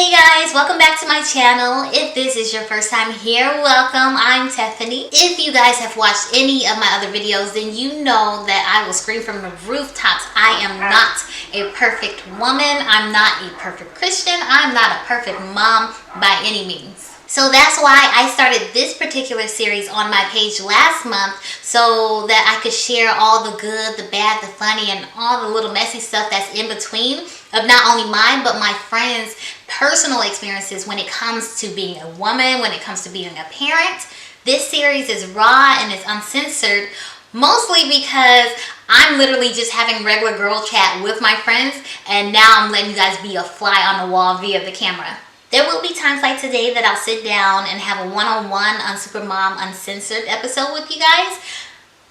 Hey guys, welcome back to my channel. If this is your first time here, welcome. I'm Tiffany. If you guys have watched any of my other videos, then you know that I will scream from the rooftops. I am not a perfect woman. I'm not a perfect Christian. I'm not a perfect mom by any means. So that's why I started this particular series on my page last month, so that I could share all the good, the bad, the funny, and all the little messy stuff that's in between of not only mine, but my friends' personal experiences when it comes to being a woman, when it comes to being a parent. This series is raw and it's uncensored, mostly because I'm literally just having regular girl chat with my friends, and now I'm letting you guys be a fly on the wall via the camera. There will be times like today that I'll sit down and have a one-on-one on Supermom Uncensored episode with you guys.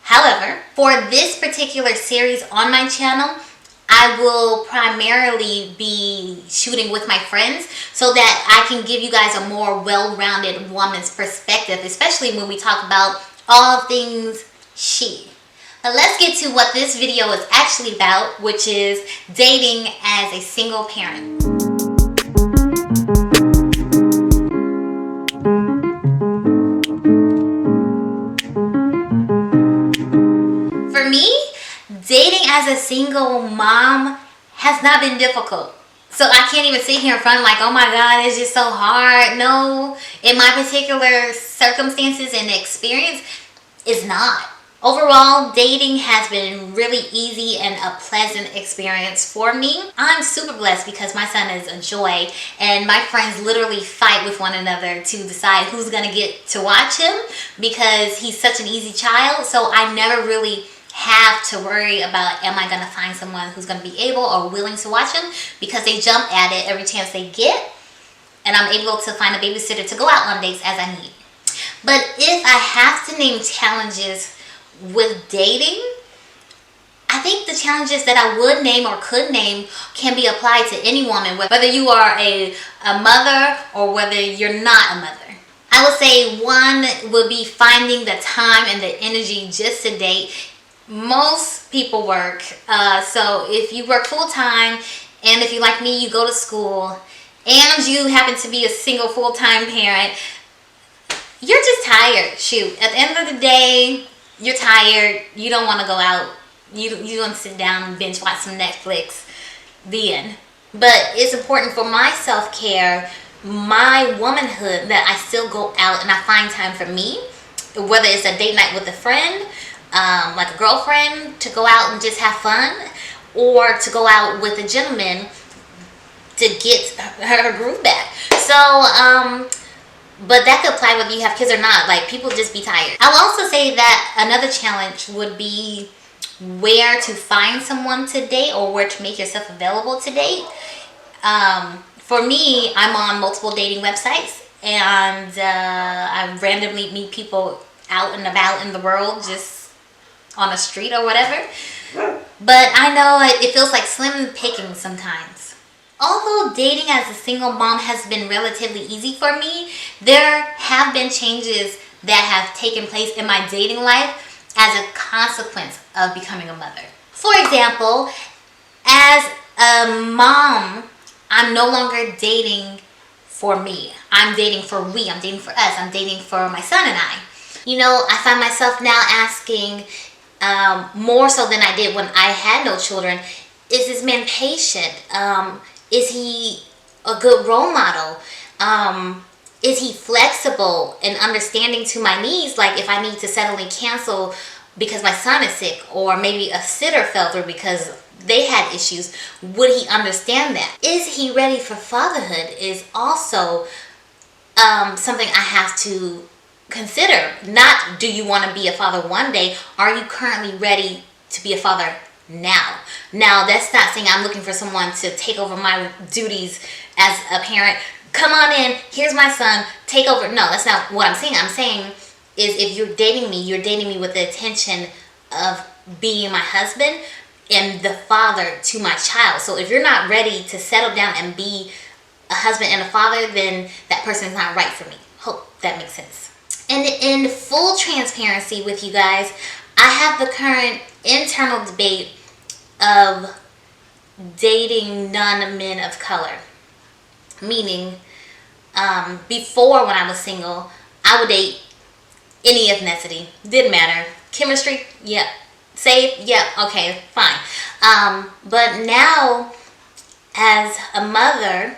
However, for this particular series on my channel, I will primarily be shooting with my friends so that I can give you guys a more well-rounded woman's perspective, especially when we talk about all things she. But let's get to what this video is actually about, which is dating as a single parent. For me, dating as a single mom has not been difficult. So I can't even sit here in front of like, oh my God, it's just so hard. No, in my particular circumstances and experience, it's not. Overall, dating has been really easy and a pleasant experience for me. I'm super blessed because my son is a joy, and my friends literally fight with one another to decide who's gonna get to watch him because he's such an easy child. So I never really have to worry about, am I gonna find someone who's gonna be able or willing to watch him, because they jump at it every chance they get, and I'm able to find a babysitter to go out on dates as I need. But if I have to name challenges with dating, I think the challenges that I would name or could name can be applied to any woman, whether you are a mother or whether you're not a mother. I would say one would be finding the time and the energy just to date. Most people work, so if you work full-time, and if you like me, you go to school, and you happen to be a single full-time parent, you're just tired. Shoot, at the end of the day, you're tired, you don't want to go out, you want to sit down and binge watch some Netflix, the end. But it's important for my self-care, my womanhood, that I still go out and I find time for me, whether it's a date night with a friend, like a girlfriend, to go out and just have fun, or to go out with a gentleman to get her groove back. So, but that could apply whether you have kids or not. Like, people just be tired. I'll also say that another challenge would be where to find someone to date, or where to make yourself available to date. For me, I'm on multiple dating websites, and I randomly meet people out and about in the world, just on a street or whatever. But I know it feels like slim pickings sometimes. Although dating as a single mom has been relatively easy for me, there have been changes that have taken place in my dating life as a consequence of becoming a mother. For example, as a mom, I'm no longer dating for me. I'm dating for we. I'm dating for us. I'm dating for my son and I. You know, I find myself now asking, more so than I did when I had no children, is this man patient? Is he a good role model? Is he flexible and understanding to my needs? Like, if I need to suddenly cancel because my son is sick, or maybe a sitter fell through because they had issues, would he understand that? Is he ready for fatherhood is also something I have to consider. Not, do you want to be a father one day? Are you currently ready to be a father now? Now, that's not saying I'm looking for someone to take over my duties as a parent. Come on in, here's my son, take over. No, that's not what I'm saying. I'm saying is, if you're dating me with the intention of being my husband and the father to my child. So if you're not ready to settle down and be a husband and a father, then that person is not right for me. Hope that makes sense. And in full transparency with you guys, I have the current internal debate of dating non-men of color. Meaning, before when I was single, I would date any ethnicity. Didn't matter. Chemistry, yep. Safe, yep. Okay, fine. But now, as a mother,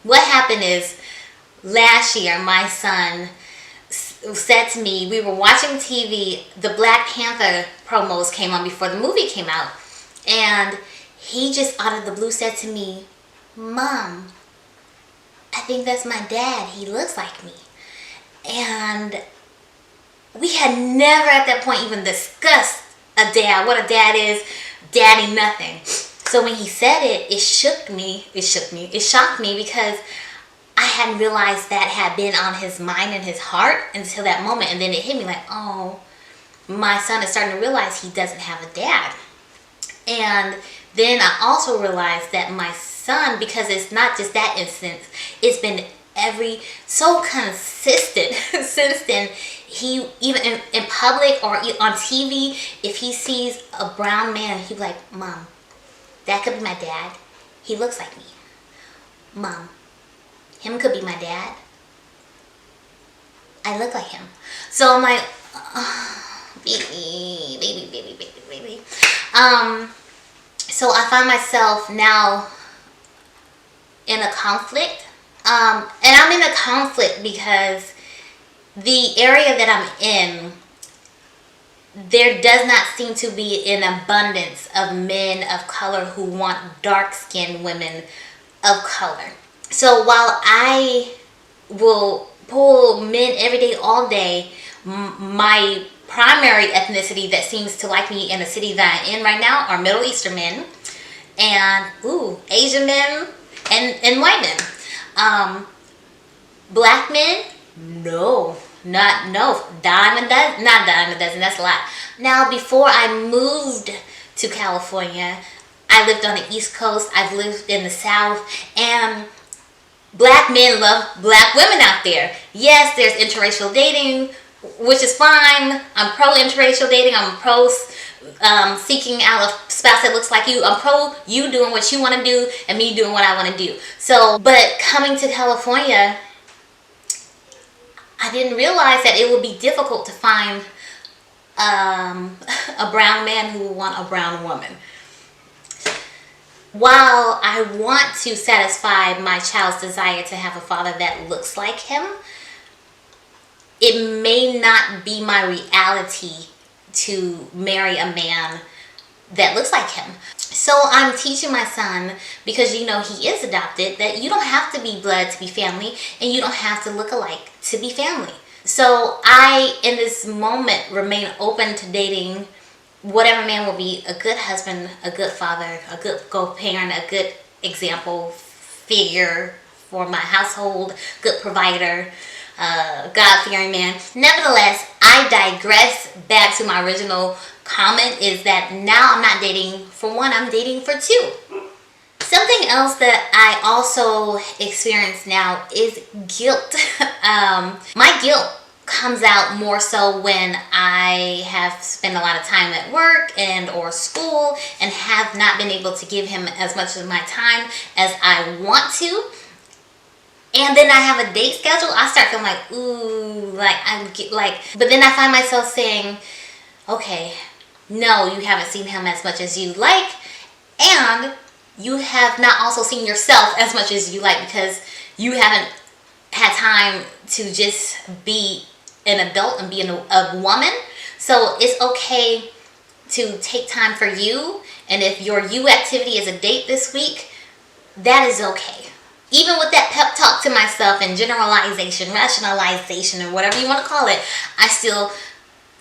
what happened is last year my son said to me, we were watching TV, the Black Panther promos came on before the movie came out, and he just out of the blue said to me, "Mom, I think that's my dad. He looks like me." And we had never at that point even discussed a dad, what a dad is, daddy nothing. So when he said it, it shocked me because I hadn't realized that had been on his mind and his heart until that moment. And then it hit me like, oh, my son is starting to realize he doesn't have a dad. And then I also realized that my son, because it's not just that instance, it's been so consistent since then. He, even in public or on TV, if he sees a brown man, he'd be like, "Mom, that could be my dad. He looks like me. Mom, him could be my dad. I look like him." So I'm like, oh, baby. So I find myself now in a conflict. And I'm in a conflict because the area that I'm in, there does not seem to be an abundance of men of color who want dark-skinned women of color. So while I will pull men every day, all day, my primary ethnicity that seems to like me in the city that I'm in right now are Middle Eastern men and Asian men and white men. Black men, no. Not dime a dozen, that's a lot. Now, before I moved to California, I lived on the East Coast, I've lived in the South, and black men love black women out there. Yes, there's interracial dating, which is fine. I'm pro interracial dating, I'm pro seeking out a spouse that looks like you. I'm pro you doing what you want to do and me doing what I want to do. So, but coming to California, I didn't realize that it would be difficult to find a brown man who would want a brown woman. While I want to satisfy my child's desire to have a father that looks like him, it may not be my reality to marry a man that looks like him. So I'm teaching my son, because he is adopted, that you don't have to be blood to be family, and you don't have to look alike to be family. So I, in this moment, remain open to dating whatever man will be a good husband, a good father, a good co-parent, a good example figure for my household, good provider, God-fearing man. Nevertheless, I digress back to my original comment, is that now I'm not dating for one, I'm dating for two. Something else that I also experience now is guilt. My guilt comes out more so when I have spent a lot of time at work and or school and have not been able to give him as much of my time as I want to. And then I have a date schedule, I start feeling like, ooh, but then I find myself saying, okay, no, you haven't seen him as much as you like, and you have not also seen yourself as much as you like, because you haven't had time to just be an adult and be a woman. So it's okay to take time for you, and if your you activity is a date this week, that is okay. Even with that pep talk to myself and generalization, rationalization, or whatever you want to call it, I still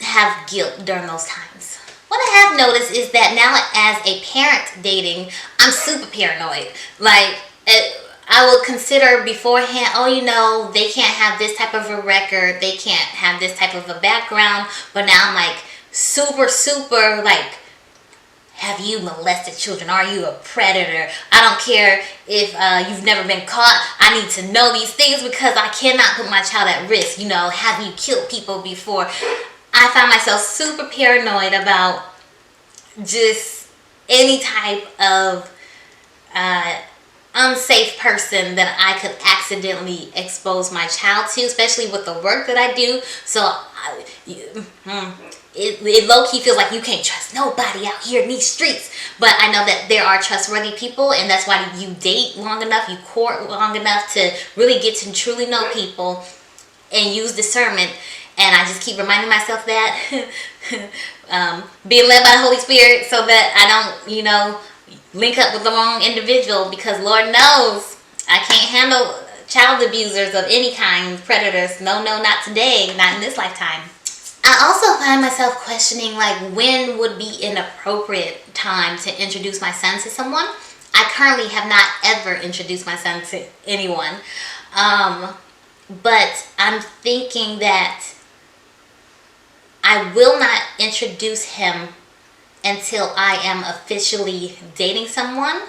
have guilt during those times. What I have noticed is that now, as a parent dating, I'm super paranoid. I will consider beforehand, they can't have this type of a record, they can't have this type of a background, but now I'm like super, have you molested children? Are you a predator? I don't care if you've never been caught. I need to know these things because I cannot put my child at risk. Have you killed people before? I find myself super paranoid about just any type of unsafe person that I could accidentally expose my child to, especially with the work that I do. So it low-key feels like you can't trust nobody out here in these streets. But I know that there are trustworthy people, and that's why you date long enough, you court long enough to really get to truly know people and use discernment. And I just keep reminding myself that being led by the Holy Spirit, so that I don't, link up with the wrong individual, because Lord knows I can't handle child abusers of any kind, predators. No, not today, not in this lifetime. I also find myself questioning, like, when would be an appropriate time to introduce my son to someone. I currently have not ever introduced my son to anyone. But I'm thinking that I will not introduce him until I am officially dating someone,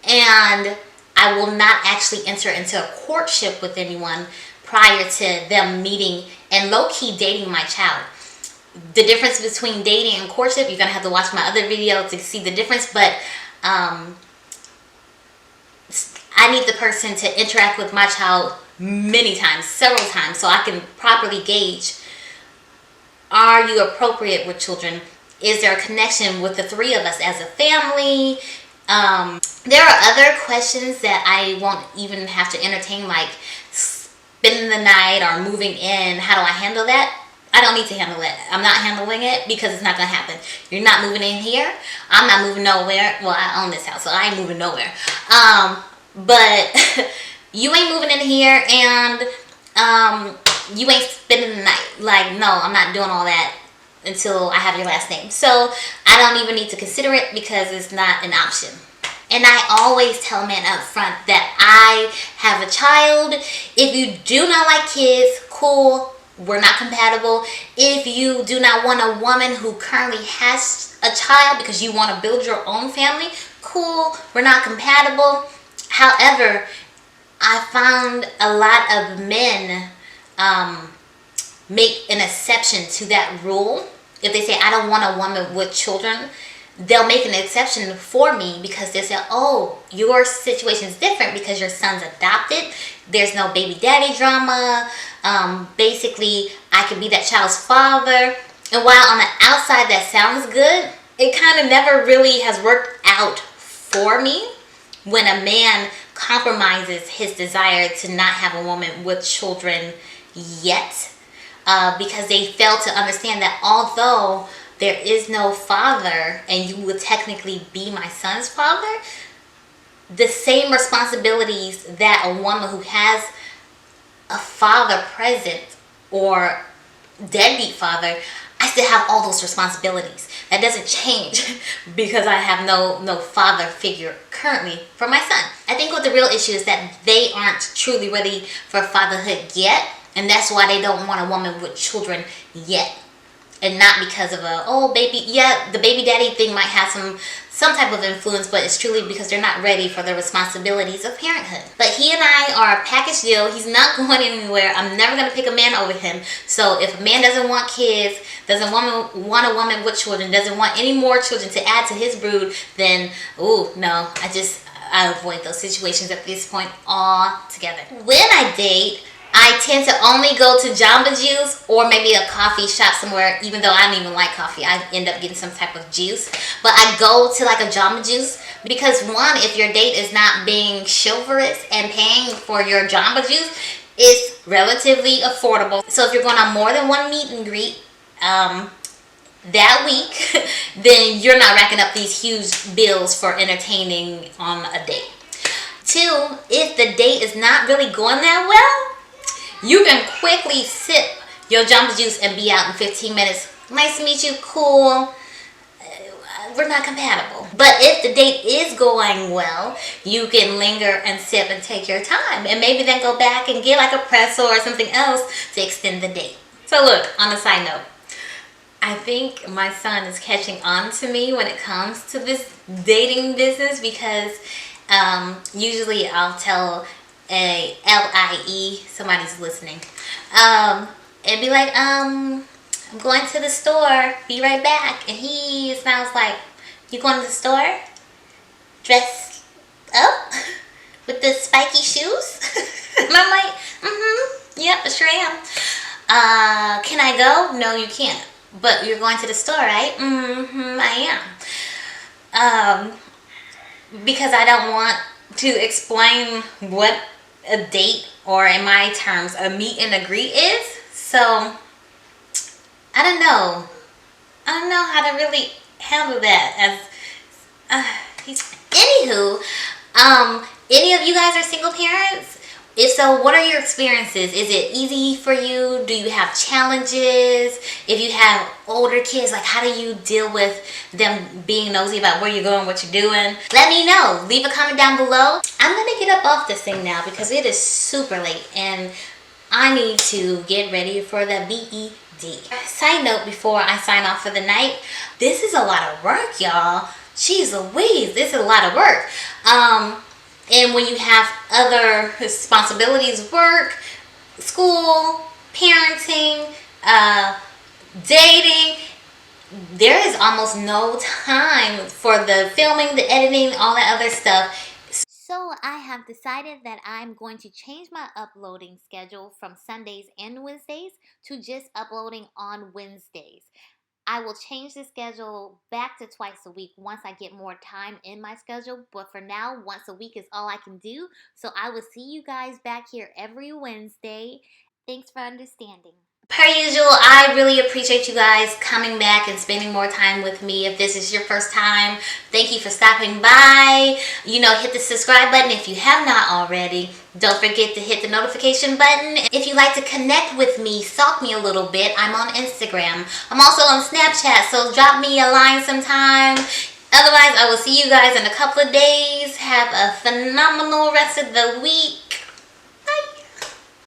and I will not actually enter into a courtship with anyone prior to them meeting and low-key dating my child. The difference between dating and courtship, you're gonna have to watch my other video to see the difference, but I need the person to interact with my child many times, several times, so I can properly gauge, are you appropriate with children? Is there a connection with the three of us as a family? There are other questions that I won't even have to entertain, like spending the night or moving in. How do I handle that? I don't need to handle it. I'm not handling it because it's not going to happen. You're not moving in here. I'm not moving nowhere. Well, I own this house, so I ain't moving nowhere. But you ain't moving in here, and you ain't spending the night. Like, no, I'm not doing all that until I have your last name. So I don't even need to consider it because it's not an option. And I always tell men up front that I have a child. If you do not like kids, cool, we're not compatible. If you do not want a woman who currently has a child because you want to build your own family, cool, we're not compatible. However, I found a lot of men make an exception to that rule. If they say, I don't want a woman with children, they'll make an exception for me because they say, oh, your situation is different because your son's adopted. There's no baby daddy drama. Basically, I could be that child's father. And while on the outside that sounds good, it kind of never really has worked out for me when a man compromises his desire to not have a woman with children yet. Because they fail to understand that although there is no father and you would technically be my son's father, the same responsibilities that a woman who has a father present or deadbeat father, I still have all those responsibilities. That doesn't change because I have no father figure currently for my son. I think what the real issue is that they aren't truly ready for fatherhood yet. And that's why they don't want a woman with children yet. And not because of the baby daddy thing might have some type of influence, but it's truly because they're not ready for the responsibilities of parenthood. But he and I are a package deal. He's not going anywhere. I'm never going to pick a man over him. So if a man doesn't want kids, doesn't want a woman with children, doesn't want any more children to add to his brood, then, no, I avoid those situations at this point altogether. When I date, I tend to only go to Jamba Juice or maybe a coffee shop somewhere, even though I don't even like coffee. I end up getting some type of juice. But I go to like a Jamba Juice because, one, if your date is not being chivalrous and paying for your Jamba Juice, it's relatively affordable. So if you're going on more than one meet and greet that week, then you're not racking up these huge bills for entertaining on a date. Two, if the date is not really going that well, you can quickly sip your Jamba Juice and be out in 15 minutes. Nice to meet you, cool. We're not compatible. But if the date is going well, you can linger and sip and take your time. And maybe then go back and get like a pretzel or something else to extend the date. So look, on a side note, I think my son is catching on to me when it comes to this dating business because usually I'll tell a LIE, somebody's listening, and be like, I'm going to the store, be right back. And he sounds like, you going to the store? Dress up? with the spiky shoes. And I'm like, yep, sure am. Can I go? No, you can't. But you're going to the store, right? I am. Because I don't want to explain what a date, or in my terms, a meet and a greet is. So, I don't know. I don't know how to really handle that. Anywho, any of you guys are single parents? If so, what are your experiences? Is it easy for you? Do you have challenges? If you have older kids, like how do you deal with them being nosy about where you're going, what you're doing? Let me know. Leave a comment down below. I'm gonna get up off this thing now because it is super late and I need to get ready for the BED. Side note before I sign off for the night, this is a lot of work, y'all. Jeez Louise, this is a lot of work. And when you have other responsibilities, work, school, parenting, dating, there is almost no time for the filming, the editing, all that other stuff. So I have decided that I'm going to change my uploading schedule from Sundays and Wednesdays to just uploading on Wednesdays. I will change the schedule back to twice a week once I get more time in my schedule. But for now, once a week is all I can do. So I will see you guys back here every Wednesday. Thanks for understanding. Per usual, I really appreciate you guys coming back and spending more time with me. If this is your first time, thank you for stopping by. You know, hit the subscribe button if you have not already. Don't forget to hit the notification button. If you'd like to connect with me, stalk me a little bit, I'm on Instagram. I'm also on Snapchat, so drop me a line sometime. Otherwise, I will see you guys in a couple of days. Have a phenomenal rest of the week.